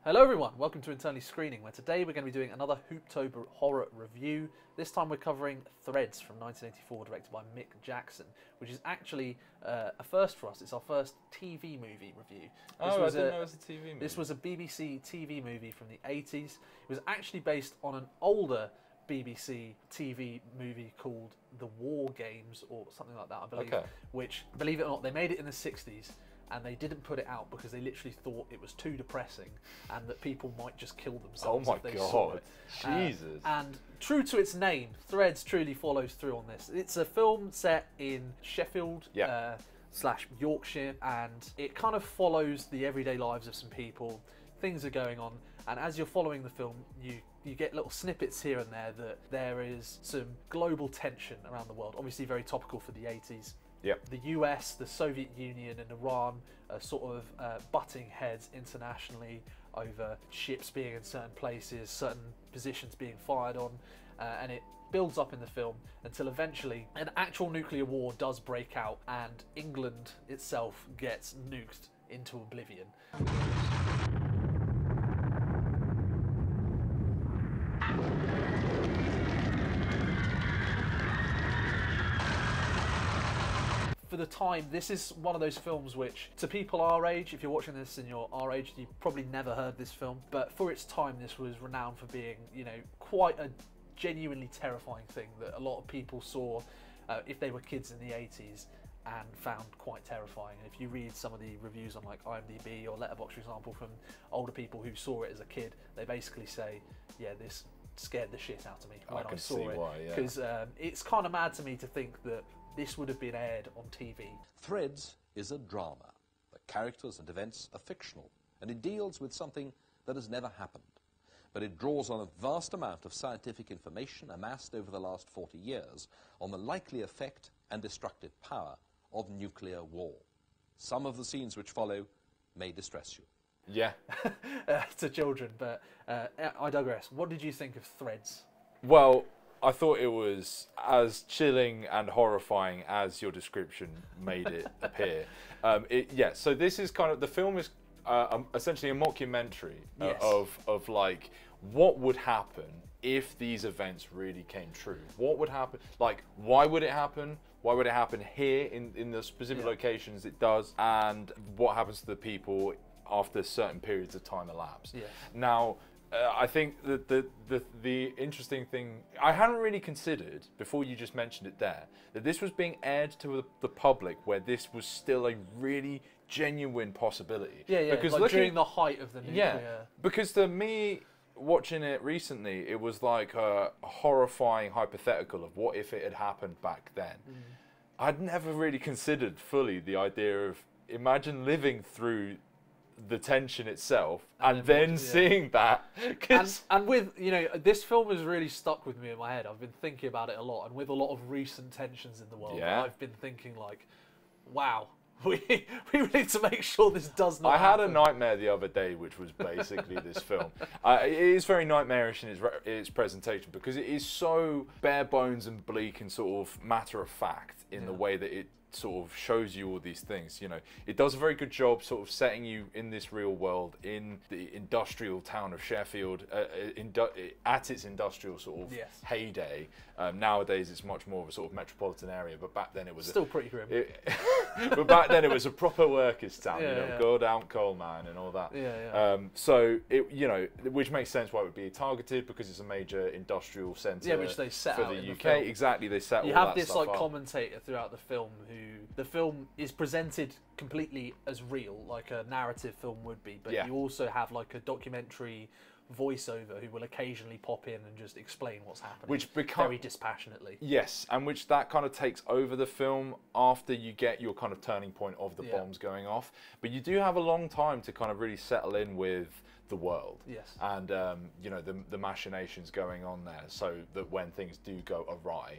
Hello everyone, welcome to Internally Screening, where today we're going to be doing another Hooptober horror review. This time we're covering Threads from 1984, directed by Mick Jackson, which is actually a first for us. It's our first TV movie review. I didn't know it was a TV movie. This was a BBC TV movie from the 80s. It was actually based on an older BBC TV movie called The War Games, or something like that, I believe, which, believe it or not, they made it in the 60s. And they didn't put it out because they literally thought it was too depressing and that people might just kill themselves if they saw it. Jesus. And true to its name, Threads truly follows through on this. It's a film set in Sheffield slash Yorkshire, and it kind of follows the everyday lives of some people. Things are going on, and as you're following the film, you get little snippets here and there that there is some global tension around the world. Obviously very topical for the 80s. Yep. The US, the Soviet Union and Iran are sort of butting heads internationally over ships being in certain places, certain positions being fired on, and it builds up in the film until eventually an actual nuclear war does break out and England itself gets nuked into oblivion. For the time, this is one of those films which, to people our age, if you're watching this and you're our age, you've probably never heard this film, but for its time this was renowned for being, you know, quite a genuinely terrifying thing that a lot of people saw if they were kids in the 80s and found quite terrifying. And if you read some of the reviews on like IMDb or Letterboxd, for example, from older people who saw it as a kid, they basically say, yeah, this scared the shit out of me when I saw it. Because it's kind of mad to me to think that this would have been aired on TV. Threads is a drama. The characters and events are fictional, and it deals with something that has never happened. But it draws on a vast amount of scientific information amassed over the last 40 years on the likely effect and destructive power of nuclear war. Some of the scenes which follow may distress you. Yeah. To children, but I digress. What did you think of Threads? Well, I thought it was as chilling and horrifying as your description made it appear. So this is kind of, the film is essentially a mockumentary of like, what would happen if these events really came true? What would happen? Like, why would it happen? Why would it happen here in the specific locations it does? And what happens to the people after certain periods of time elapse? Now, I think that the interesting thing I hadn't really considered before you just mentioned it there, that this was being aired to the public where this was still a really genuine possibility. Because like during the height of the nuclear. Yeah, because to me, watching it recently, it was like a horrifying hypothetical of what if it had happened back then. I'd never really considered fully the idea of, imagine living through the tension itself and then seeing that. And with, you know, this film has really stuck with me in my head. I've been thinking about it a lot, and with a lot of recent tensions in the world, I've been thinking like, wow, we really need to make sure this does not happen. I had a nightmare the other day, which was basically this film. It is very nightmarish in its presentation because it is so bare bones and bleak and sort of matter of fact in the way that it sort of shows you all these things. You know, it does a very good job sort of setting you in this real world in the industrial town of Sheffield at its industrial sort of heyday. Nowadays it's much more of a sort of metropolitan area, but back then it was still pretty grim. But back then it was a proper workers' town, you know, go down coal mine and all that. So it, you know, which makes sense why it would be targeted, because it's a major industrial centre. Which they set for out the in UK. The film. Exactly, they set all that You stuff have this like up. commentator throughout the film who the film is presented completely as real, like a narrative film would be, but you also have like a documentary voiceover who will occasionally pop in and just explain what's happening, which very dispassionately. Yes, and which that kind of takes over the film after you get your kind of turning point of the bombs going off. But you do have a long time to kind of really settle in with the world, and you know, the machinations going on there, so that when things do go awry,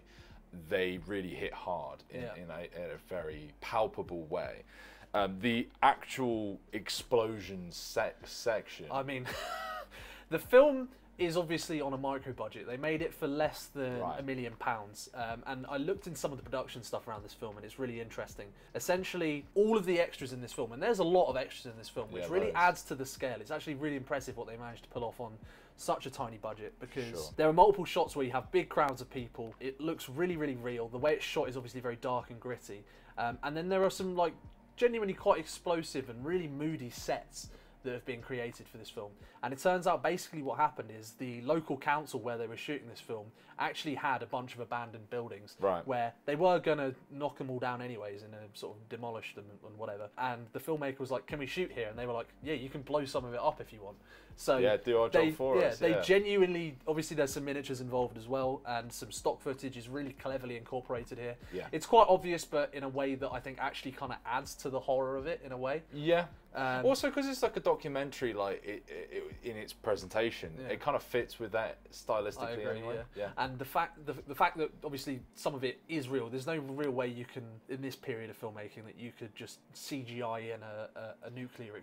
they really hit hard in a very palpable way. The actual explosion section, I mean, the film is obviously on a micro budget. They made it for less than £1 million. And I looked in some of the production stuff around this film, and it's really interesting. Essentially, all of the extras in this film, and there's a lot of extras in this film, which really adds to the scale. It's actually really impressive what they managed to pull off on such a tiny budget, because there are multiple shots where you have big crowds of people. It looks really, really real. The way it's shot is obviously very dark and gritty. And then there are some like genuinely quite explosive and really moody sets that have been created for this film. And it turns out basically what happened is the local council where they were shooting this film actually had a bunch of abandoned buildings where they were going to knock them all down anyways and sort of demolish them and whatever. And the filmmaker was like, can we shoot here? And they were like, yeah, you can blow some of it up if you want. So yeah, do our job for us. They genuinely, obviously there's some miniatures involved as well, and some stock footage is really cleverly incorporated here. Yeah. It's quite obvious, but in a way that I think actually kind of adds to the horror of it in a way. Yeah. Also, because it's like a documentary, like in its presentation, it kind of fits with that stylistically. I agree, anyway. Yeah. And the fact that obviously some of it is real. There's no real way you can, in this period of filmmaking, that you could just CGI in a nuclear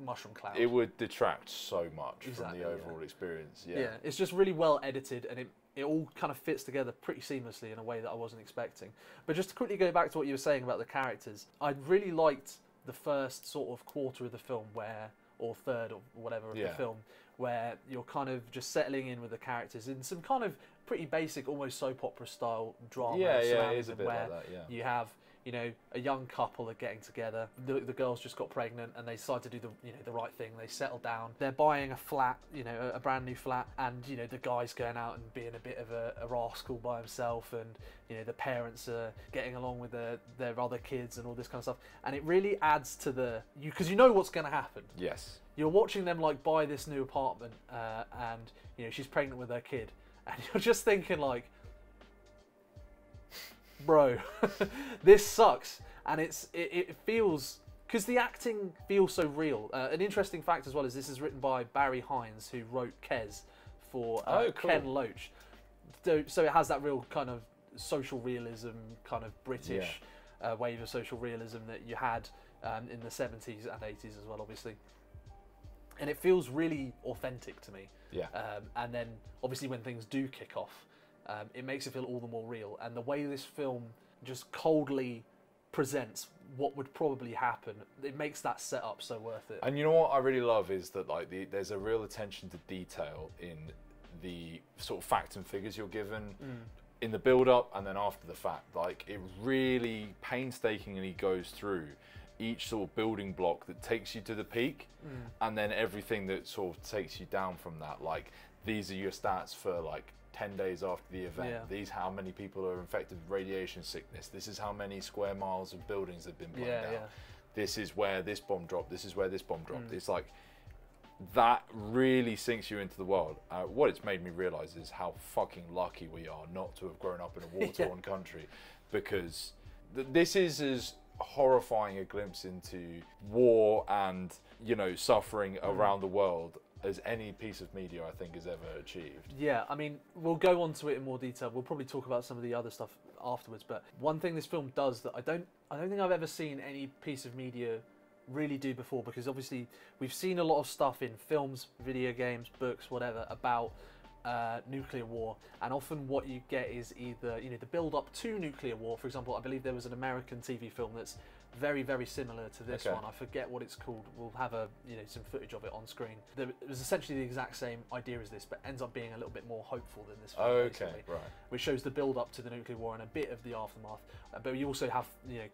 mushroom cloud. It would detract so much from the overall experience. Yeah. It's just really well edited, and it all kind of fits together pretty seamlessly in a way that I wasn't expecting. But just to quickly go back to what you were saying about the characters, I really liked the first sort of quarter of the film or third or whatever of the film, where you're kind of just settling in with the characters in some kind of pretty basic, almost soap opera style drama. It is a bit like that, you have, you know, a young couple are getting together. The girl's just got pregnant, and they decide to do the right thing. They settle down. They're buying a flat, a brand new flat, and the guy's going out and being a bit of a rascal by himself, and the parents are getting along with their other kids and all this kind of stuff. And it really adds to because you know what's going to happen. Yes. You're watching them like buy this new apartment, and she's pregnant with her kid, and you're just thinking like, bro, this sucks. And it feels, because the acting feels so real. An interesting fact as well is this is written by Barry Hines, who wrote Kes for Ken Loach. So it has that real kind of social realism, kind of British wave of social realism that you had in the 70s and 80s as well, obviously. And it feels really authentic to me. Yeah. And then obviously when things do kick off, it makes it feel all the more real. And the way this film just coldly presents what would probably happen, it makes that setup so worth it. And you know what I really love is that there's a real attention to detail in the sort of facts and figures you're given in the build-up and then after the fact. Like, it really painstakingly goes through each sort of building block that takes you to the peak, and then everything that sort of takes you down from that. Like, these are your stats for like 10 days after the event. These how many people are infected with radiation sickness. This is how many square miles of buildings have been blown down. This is where this bomb dropped. This is where this bomb dropped. It's like, that really sinks you into the world. What it's made me realise is how fucking lucky we are not to have grown up in a war-torn country, because this is as horrifying a glimpse into war and suffering around the world as any piece of media I think has ever achieved. Yeah, I mean, we'll go on to it in more detail. We'll probably talk about some of the other stuff afterwards, but one thing this film does that I don't think I've ever seen any piece of media really do before, because obviously we've seen a lot of stuff in films, video games, books, whatever, about nuclear war, and often what you get is either the build up to nuclear war. For example, I believe there was an American TV film that's very, very similar to this one. I forget what it's called. We'll have some footage of it on screen. It was essentially the exact same idea as this, but ends up being a little bit more hopeful than this film. Which shows the build up to the nuclear war and a bit of the aftermath. But you also have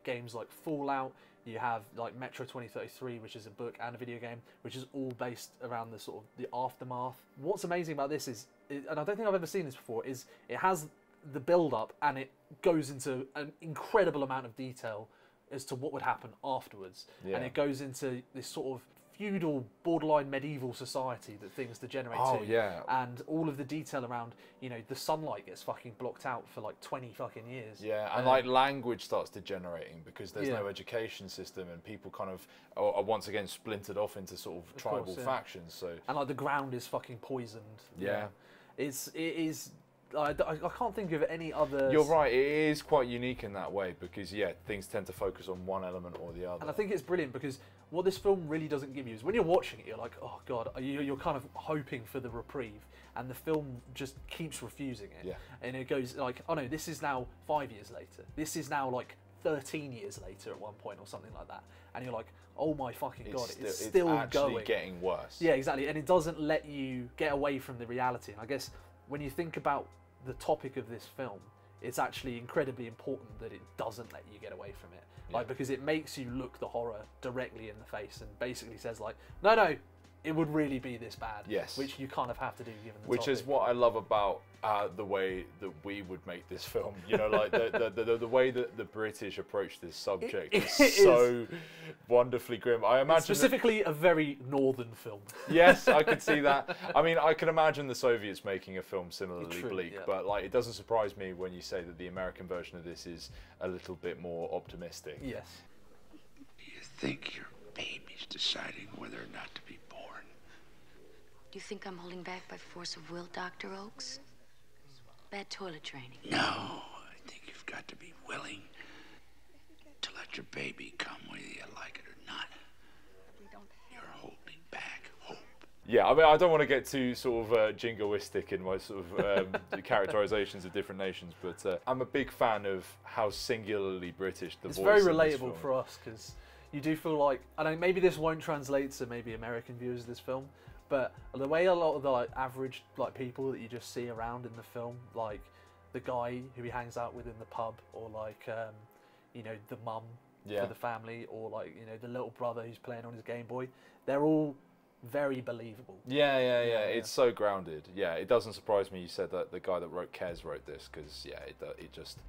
games like Fallout. You have like Metro 2033, which is a book and a video game, which is all based around the sort of the aftermath. What's amazing about this is, and I don't think I've ever seen this before, is it has the build-up and it goes into an incredible amount of detail as to what would happen afterwards. And it goes into this sort of feudal, borderline medieval society that things degenerate to. And all of the detail around, the sunlight gets fucking blocked out for like 20 fucking years. And like language starts degenerating because there's no education system, and people kind of are once again splintered off into sort of tribal factions. So and like the ground is fucking poisoned. It is. I can't think of any other... You're right, it is quite unique in that way, because things tend to focus on one element or the other. And I think it's brilliant because what this film really doesn't give you is when you're watching it, you're like, oh god, you're kind of hoping for the reprieve, and the film just keeps refusing it. Yeah. And it goes like, oh no, this is now 5 years later. This is now like 13 years later at one point or something like that. And you're like, oh my fucking god, it's still actually going. getting worse. Yeah, exactly. And it doesn't let you get away from the reality. And I guess when you think about the topic of this film, it's actually incredibly important that it doesn't let you get away from it. Like, because it makes you look the horror directly in the face and basically says like, no, it would really be this bad. Yes. Which you kind of have to do given the Which topic. is what I love about the way that we would make this film. You know, like the way that the British approach this subject is so wonderfully grim. I imagine specifically a very northern film. Yes, I could see that. I mean, I can imagine the Soviets making a film similarly True, bleak, yeah. but like it doesn't surprise me when you say that the American version of this is a little bit more optimistic. Yes. Do you think your baby's deciding whether or not to be born? Do you think I'm holding back by force of will, Dr. Oakes? Bad toilet training. No, I think you've got to be willing to let your baby come whether you like it or not. You're holding back hope. Yeah, I mean, I don't want to get too sort of jingoistic in my sort of characterizations of different nations, but I'm a big fan of how singularly British the It's voice very in this relatable film. for us because you do feel like, I don't know, maybe this won't translate to maybe American viewers of this film, but the way a lot of the like average like people that you just see around in the film, like the guy who he hangs out with in the pub, or like you know, the mum for the family, or like, you know, the little brother who's playing on his Game Boy, they're all very believable. Yeah. It's so grounded. Yeah, it doesn't surprise me you said that the guy that wrote Kes wrote this, because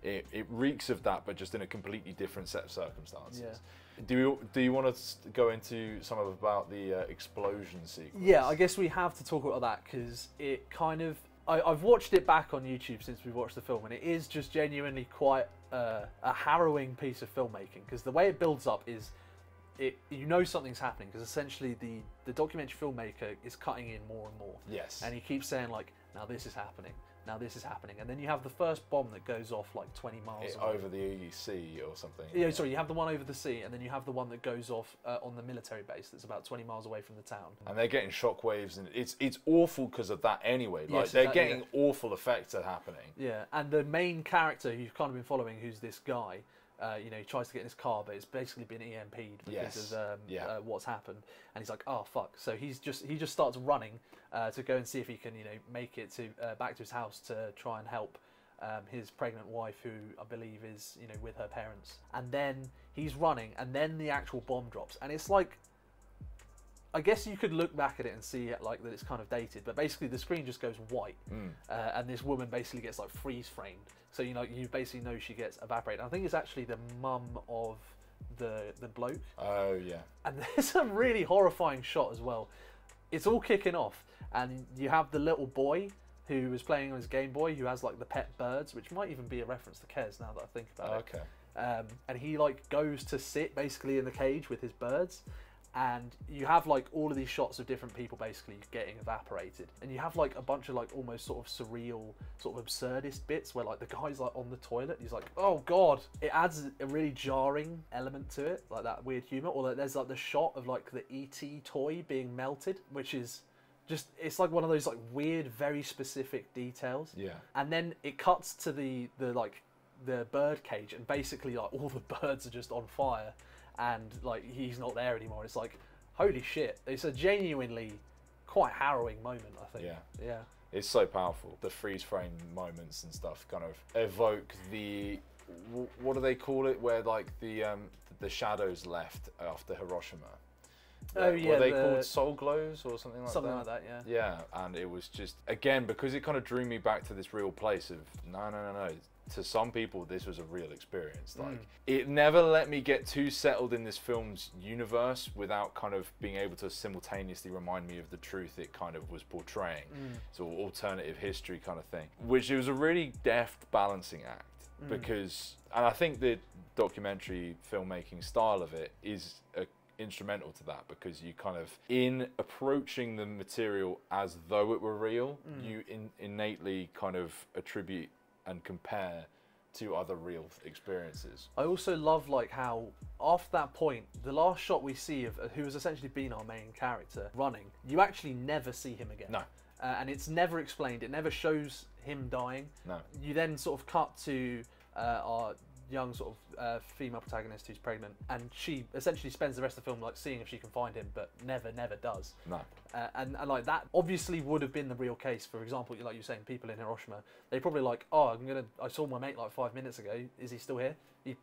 it reeks of that, but just in a completely different set of circumstances. Yeah. Do you want to go into some of about the explosion sequence? Yeah, I guess we have to talk about that because it kind of... I've watched it back on YouTube since we watched the film, and it is just genuinely quite a harrowing piece of filmmaking, because the way it builds up is... you know something's happening, because essentially the documentary filmmaker is cutting in more and more. Yes. And he keeps saying like, now this is happening, now this is happening, and then you have the first bomb that goes off like 20 miles away. Over the sea or something. Yeah, sorry, you have the one over the sea, and then you have the one that goes off on the military base that's about 20 miles away from the town. And they're getting shockwaves, and it's awful because of that anyway. Like, Yes, they're exactly, getting awful effects are happening. Yeah, and the main character who you've kind of been following, who's this guy, you know, he tries to get in his car, but it's basically been EMP'd because of what's happened, and he's like, oh fuck. So he just starts running to go and see if he can, you know, make it to back to his house to try and help his pregnant wife, who I believe is, you know, with her parents. And then he's running, and then the actual bomb drops, and it's like, I guess you could look back at it and see it like that it's kind of dated, but basically the screen just goes white, and this woman basically gets like freeze framed. So you know, you basically know she gets evaporated. I think it's actually the mum of the bloke. Oh yeah. And there's a really horrifying shot as well. It's all kicking off, and you have the little boy who is playing on his Game Boy, who has like the pet birds, which might even be a reference to Kes now that I think about it. Okay. And he like goes to sit basically in the cage with his birds, and you have like all of these shots of different people basically getting evaporated, and you have like a bunch of like almost sort of surreal, sort of absurdist bits where like the guy's like on the toilet, he's like, oh god. It adds a really jarring element to it, like that weird humor. Or like, there's like the shot of like the E.T. toy being melted, which is just, it's like one of those like weird, very specific details. Yeah. And then it cuts to the bird cage, and basically like all the birds are just on fire, and like he's not there anymore. It's like, holy shit. It's a genuinely quite harrowing moment, I think. Yeah. It's so powerful. The freeze frame moments and stuff kind of evoke the, what do they call it, where like the shadows left after Hiroshima. Oh yeah. Were they called soul glows or something like that? Something like that, yeah. Yeah, and it was just, again, because it kind of drew me back to this real place of, no. To some people, this was a real experience. Like, it never let me get too settled in this film's universe without kind of being able to simultaneously remind me of the truth it kind of was portraying. So alternative history kind of thing, which it was a really deft balancing act, because, and I think the documentary filmmaking style of it is instrumental to that, because you kind of, in approaching the material as though it were real, you innately kind of attribute and compare to other real experiences. I also love like how after that point, the last shot we see of who has essentially been our main character running, you actually never see him again. No. And it's never explained. It never shows him dying. No. You then sort of cut to our young sort of female protagonist who's pregnant, and she essentially spends the rest of the film like seeing if she can find him, but never does. No. And like that obviously would have been the real case. For example, like you're saying, people in Hiroshima, they probably like, oh, I saw my mate like 5 minutes ago. Is he still here?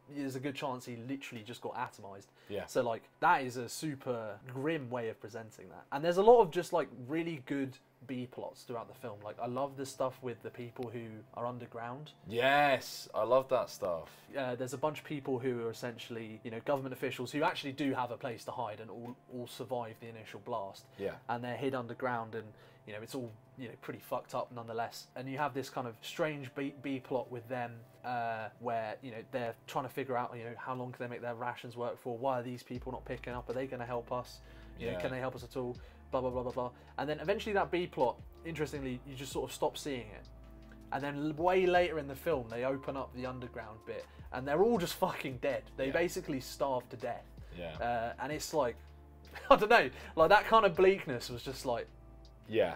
There's a good chance he literally just got atomized. Yeah. So like that is a super grim way of presenting that. And there's a lot of just like really good B plots throughout the film. Like I love the stuff with the people who are underground. Yes, I love that stuff. There's a bunch of people who are essentially, you know, government officials who actually do have a place to hide and all survive the initial blast. Yeah. And they're hid underground, and you know it's all, you know, pretty fucked up nonetheless. And you have this kind of strange B plot with them, where, you know, they're trying to figure out, you know, how long can they make their rations work for? Why are these people not picking up? Are they going to help us? You know, can they help us at all? Blah blah blah blah blah. And then eventually that B plot, interestingly, you just sort of stop seeing it. And then way later in the film, they open up the underground bit, and they're all just fucking dead. They basically starved to death. Yeah. And it's like, I don't know, like that kind of bleakness was just like. Yeah.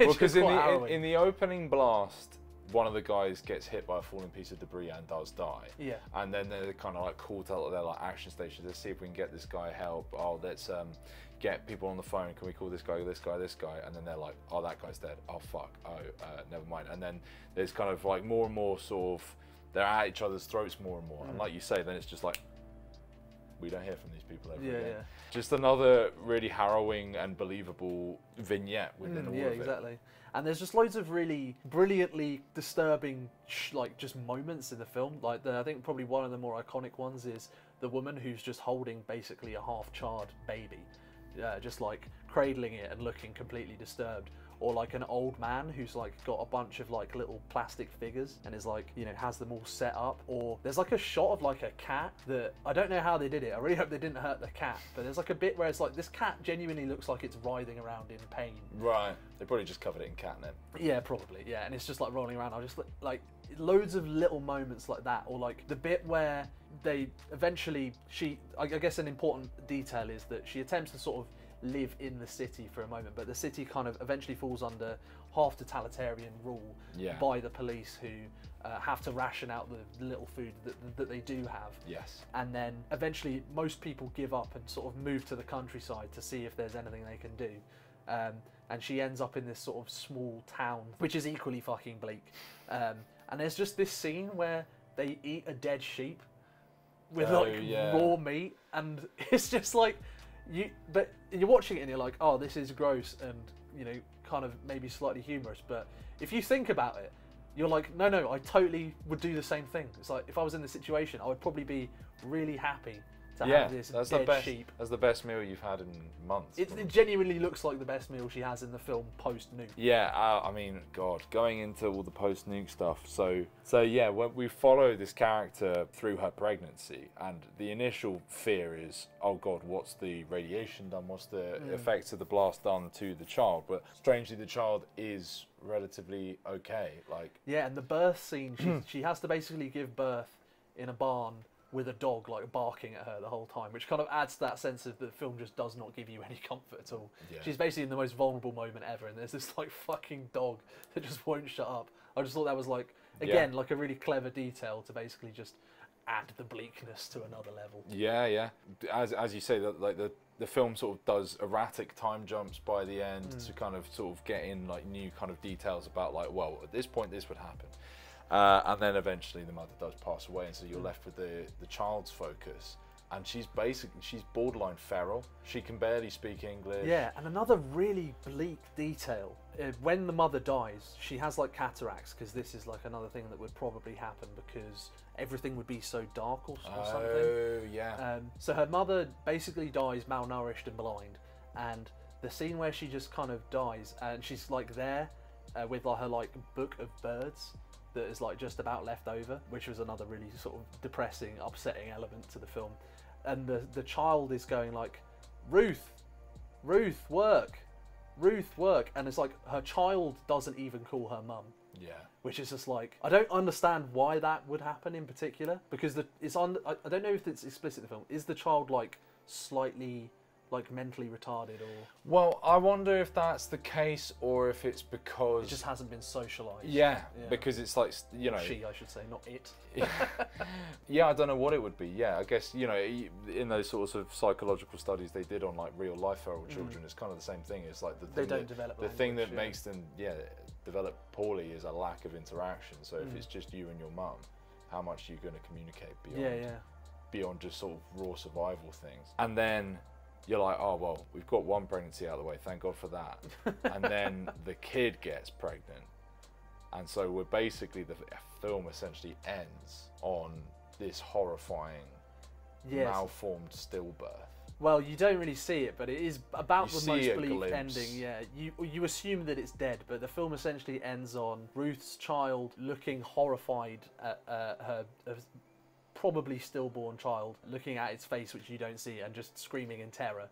Well, because in the opening blast, one of the guys gets hit by a falling piece of debris and does die. Yeah. And then they're kind of like called out of their like action stations. Let's see if we can get this guy help. Oh, let's get people on the phone. Can we call this guy, this guy, this guy? And then they're like, oh, that guy's dead. Oh, fuck. Oh, never mind. And then there's kind of like more and more sort of, they're at each other's throats more and more. And like you say, then it's just like, we don't hear from these people ever again. Yeah. Just another really harrowing and believable vignette within all of it. Exactly. And there's just loads of really brilliantly disturbing, like, just moments in the film. Like, I think probably one of the more iconic ones is the woman who's just holding basically a half-charred baby, just like cradling it and looking completely disturbed. Or like an old man who's like got a bunch of like little plastic figures and is like, you know, has them all set up. Or there's like a shot of like a cat that, I don't know how they did it. I really hope they didn't hurt the cat. But there's like a bit where it's like, this cat genuinely looks like it's writhing around in pain. Right. They probably just covered it in catnip. Yeah, probably. Yeah, and it's just like rolling around. I just like loads of little moments like that. Or like the bit where they eventually, I guess an important detail is that she attempts to sort of live in the city for a moment, but the city kind of eventually falls under half totalitarian rule by the police, who have to ration out the little food that they do have. Yes. And then eventually most people give up and sort of move to the countryside to see if there's anything they can do. And she ends up in this sort of small town, which is equally fucking bleak. And there's just this scene where they eat a dead sheep with raw meat, and it's just like, but you're watching it and you're like, oh, this is gross and, you know, kind of maybe slightly humorous. But if you think about it, you're like, no, I totally would do the same thing. It's like, if I was in this situation, I would probably be really happy to have this dead sheep. That's the best meal you've had in months. It genuinely looks like the best meal she has in the film post-nuke. Yeah, I mean, God, going into all the post-nuke stuff. So yeah, when we follow this character through her pregnancy, and the initial fear is, oh God, what's the radiation done? What's the effects of the blast done to the child? But strangely, the child is relatively okay. Like, yeah, and the birth scene, she has to basically give birth in a barn with a dog like barking at her the whole time, which kind of adds to that sense of the film just does not give you any comfort at all. Yeah. She's basically in the most vulnerable moment ever, and there's this like fucking dog that just won't shut up. I just thought that was like, again, like a really clever detail to basically just add the bleakness to another level. Yeah. As you say, that like the film sort of does erratic time jumps by the end to kind of sort of get in like new kind of details about like, well, at this point this would happen. And then eventually the mother does pass away, and so you're left with the child's focus. And she's borderline feral. She can barely speak English. Yeah, and another really bleak detail. When the mother dies, she has like cataracts, because this is like another thing that would probably happen because everything would be so dark or something. Oh, yeah. So her mother basically dies malnourished and blind. And the scene where she just kind of dies, and she's like there with like her like book of birds that is like just about left over, which was another really sort of depressing, upsetting element to the film. And the child is going like, Ruth, work, and it's like her child doesn't even call her mum. Yeah. Which is just like, I don't understand why that would happen in particular, because it's on. I don't know if it's explicit in the film. Is the child like slightly like mentally retarded, or Well, I wonder if that's the case, or if it's because it just hasn't been socialized? Yeah, because it's like, you know, she, I should say, not it. Yeah, I don't know what it would be. Yeah, I guess, you know, in those sorts of psychological studies they did on like real life feral children, it's kind of the same thing. It's like They don't develop the thing that language, makes them develop poorly is a lack of interaction. So if it's just you and your mum, how much are you going to communicate beyond just sort of raw survival things? And then you're like, oh well, we've got one pregnancy out of the way, thank God for that. And then the kid gets pregnant, and so we're basically, the film essentially ends on this horrifying malformed stillbirth. Well, you don't really see it, but it is about You the most see a bleak glimpse. ending. Yeah, you assume that it's dead, but the film essentially ends on Ruth's child looking horrified at her probably stillborn child, looking at its face, which you don't see, and just screaming in terror.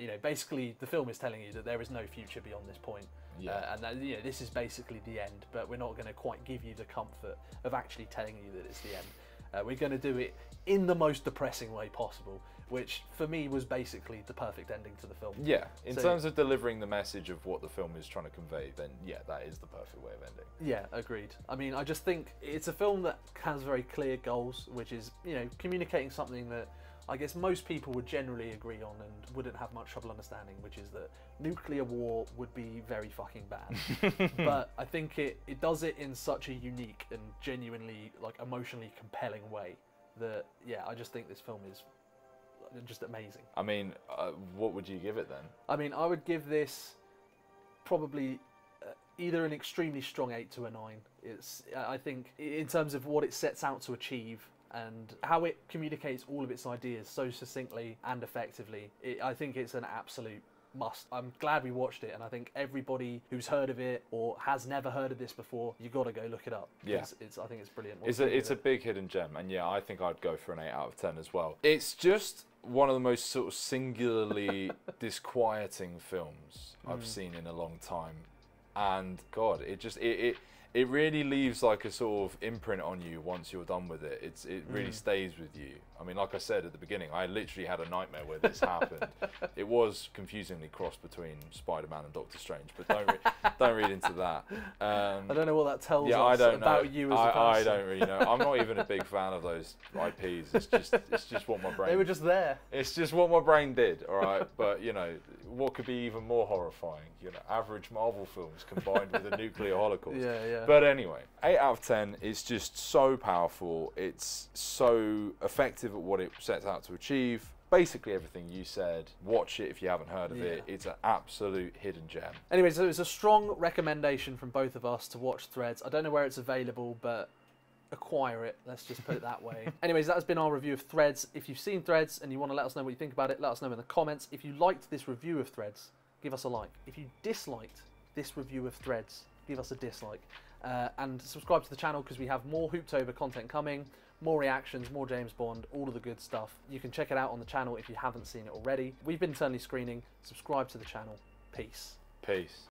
You know, basically, the film is telling you that there is no future beyond this point. Yeah. And that, you know, this is basically the end, but we're not going to quite give you the comfort of actually telling you that it's the end. We're going to do it in the most depressing way possible, which for me was basically the perfect ending to the film. Yeah, in terms of delivering the message of what the film is trying to convey, then yeah, that is the perfect way of ending. Yeah, agreed. I mean, I just think it's a film that has very clear goals, which is, you know, communicating something that I guess most people would generally agree on and wouldn't have much trouble understanding, which is that nuclear war would be very fucking bad. But I think it does it in such a unique and genuinely, like, emotionally compelling way that, yeah, I just think this film is just amazing. I mean, what would you give it then? I mean, I would give this probably either an extremely strong 8 to a 9. It's, I think, in terms of what it sets out to achieve and how it communicates all of its ideas so succinctly and effectively, I think it's an absolute must. I'm glad we watched it, and I think everybody who's heard of it or has never heard of this before, you got to go look it up. Yeah, I think it's brilliant. It's a big hidden gem, and yeah, I think I'd go for an 8 out of 10 as well. It's just one of the most sort of singularly disquieting films I've seen in a long time, and God, it really leaves like a sort of imprint on you once you're done with it. It really stays with you. I mean, like I said at the beginning, I literally had a nightmare where this happened. It was confusingly crossed between Spider-Man and Doctor Strange, but don't read into that. I don't know what that tells us I don't about know. you as a person. I don't really know. I'm not even a big fan of those IPs. It's just what my brain. They were just there. It's just what my brain did, all right? But, you know, what could be even more horrifying? You know, average Marvel films combined with a nuclear holocaust. Yeah. But anyway, 8 out of 10 is just so powerful. It's so effective at what it sets out to achieve. Basically everything you said. Watch it if you haven't heard of it. It's an absolute hidden gem. Anyway, so it's a strong recommendation from both of us to watch Threads. I don't know where it's available, but acquire it. Let's just put it that way. Anyways, that has been our review of Threads. If you've seen Threads and you want to let us know what you think about it, let us know in the comments. If you liked this review of Threads, give us a like. If you disliked this review of Threads, give us a dislike. And subscribe to the channel because we have more Hooptober content coming, more reactions, more James Bond, all of the good stuff. You can check it out on the channel if you haven't seen it already. We've been Eternally Screening. Subscribe to the channel. Peace. Peace.